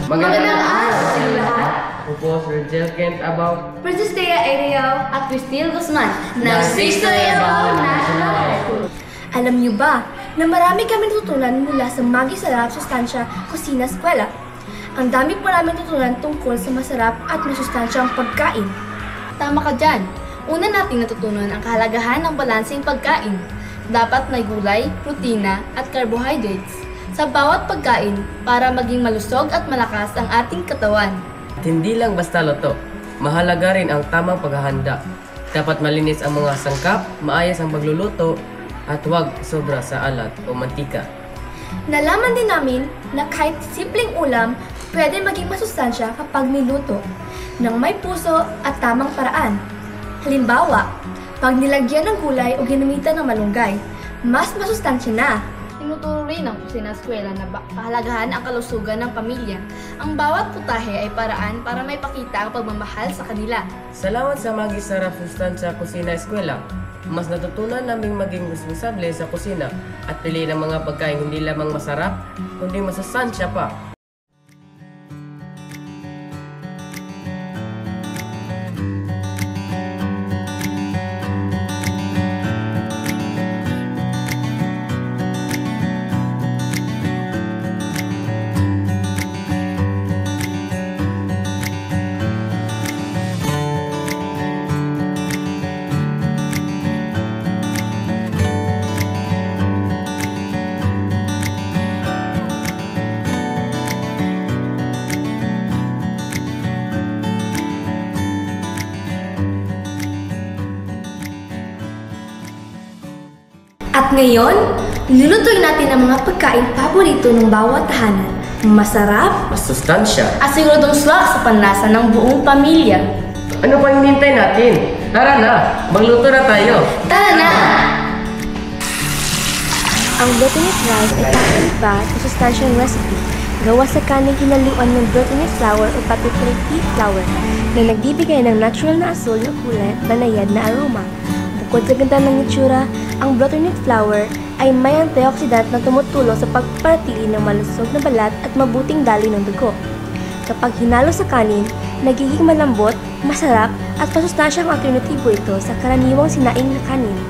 Magandang araw sa inyo lahat. Ako po Sir Jel Kent Abaw, Princess Thea Ariel at Cristel Guzman ng 6th National High School. Alam niyo ba na marami kami natutunan mula sa Magisarap Sustansya Kusina Eskwela? Ang dami po namin natutunan tungkol sa masarap at masustansyang pagkain. Tama ka dyan. Una nating natutunan ang kahalagahan ng balanseng pagkain. Dapat may gulay, protina at carbohydrates sa bawat pagkain para maging malusog at malakas ang ating katawan. at hindi lang basta luto. Mahalaga rin ang tamang paghahanda. Dapat malinis ang mga sangkap, maayos ang pagluluto, at huwag sobra sa alat o mantika. Nalaman din namin na kahit simpleng ulam, pwede maging masustansya kapag niluto ng may puso at tamang paraan. Halimbawa, pag nilagyan ng gulay o ginamitan ng malunggay, mas masustansya na. Tinuturo rin ng kusina eskwela na kahalagahan ang kalusugan ng pamilya. Ang bawat putahe ay paraan para may pakita ang pagmamahal sa kanila. Salamat sa Magisarap Sustansya Kusina Eskwela. Mas natutunan naming maging responsable sa kusina at piliin ang mga pagkain hindi lamang masarap, kundi masustansya pa. At ngayon, lulutuin natin ang mga pagkain paborito ng bawat tahanan. Masarap, Masustansya. At siguradong swak sa panlasa ng buong pamilya. Ano pa hinihintay natin? Tara na, magluto na tayo. Tara na! ang glutinous rice ay kakaiba at masustansyang recipe gawa sa kaning hinaluan ng glutinous flour o pati-pea flour na nagbibigay ng natural na asul na kulay at banayad na aroma. Bukod sa ganda ng itsura, ang glutinous flour ay may antioxidant na tumutulong sa pagpanatili ng malusog na balat at mabuting daloy ng dugo. Kapag hinalo sa kanin, nagiging malambot, masarap at masustansyang alternatibo ito sa karaniwang sinaing na kanin.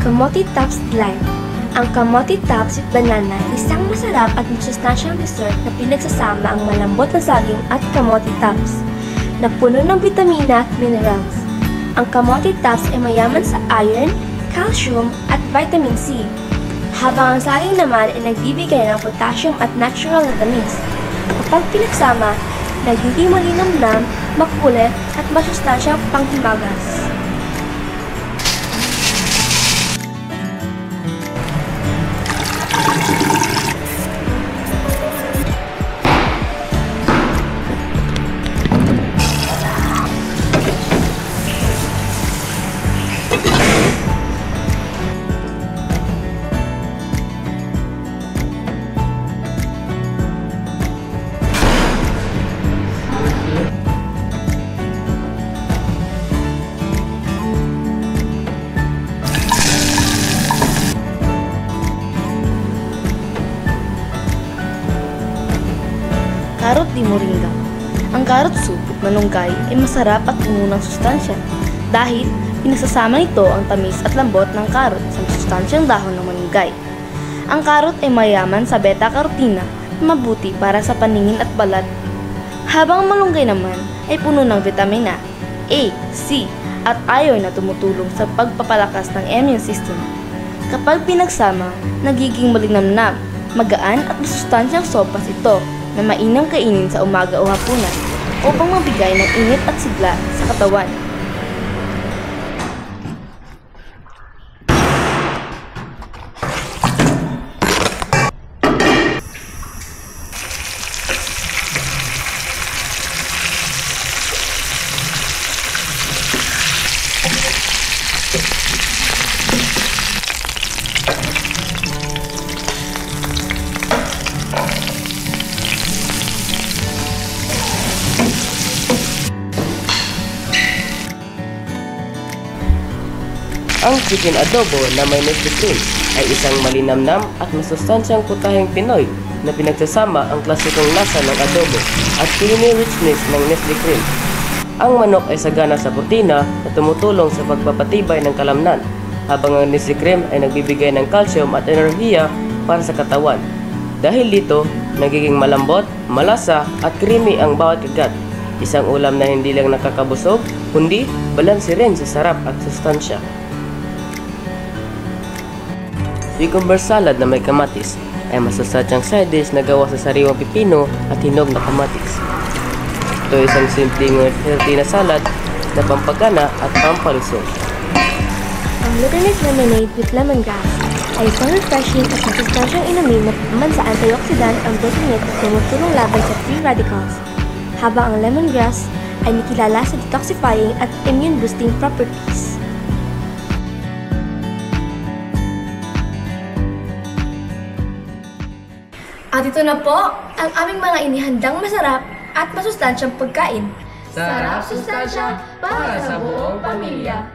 Kamote Tops Delight. Ang kamote tops with banana ay isang masarap at masustansyang dessert na pinagsasama ang malambot na saging at kamote tops na puno ng vitamina at minerals. Ang kamote tops ay mayaman sa iron, calcium at vitamin C, habang ang saging naman ay nagbibigay ng potassium at natural na tamis. Kapag pinagsama, nagiging malinamnam, makulit at masustansyang panghimagas. Carrot di moringa. Ang carrot soup at malunggay ay masarap at puno ng sustansya dahil pinasasama nito ang tamis at lambot ng carrot sa masustansyang dahon ng malunggay. Ang carrot ay mayaman sa beta-carotene na mabuti para sa paningin at balat, habang ang malunggay naman ay puno ng vitamina A, C at iron na tumutulong sa pagpapalakas ng immune system. Kapag pinagsama, nagiging malinamnam, magaan at masustansyang sopas ito na mainam kainin sa umaga o hapunan upang mabigay ng init at sigla sa katawan. Ang chicken adobo na may Nestle cream ay isang malinamnam at masustansyang putaheng Pinoy na pinagsasama ang klasikong lasa ng adobo at creamy richness ng Nestle cream. Ang manok ay sagana sa protina na tumutulong sa pagpapatibay ng kalamnan, habang ang Nestle cream ay nagbibigay ng calcium at enerhiya para sa katawan. Dahil dito, nagiging malambot, malasa at creamy ang bawat kagat. Isang ulam na hindi lang nakakabusog, kundi balanse rin sa sarap at sustansya. Cucumber salad na may kamatis ay masustansyang side dish na gawa sa sariwang pipino at hinog na kamatis. Ito ay isang simpleng healthy na salad na pampagana at pampalusog. Ang glutinous lemonade with lemongrass ay isang refreshing at masustansyang inumin na paman sa antioxidant ang glutamate at tumutulong laban sa free radicals, habang ang lemongrass ay nakilala sa detoxifying at immune-boosting properties. At ito na po ang aming mga inihandang masarap at masustansyang pagkain. Sarap sustansya para sa buong pamilya.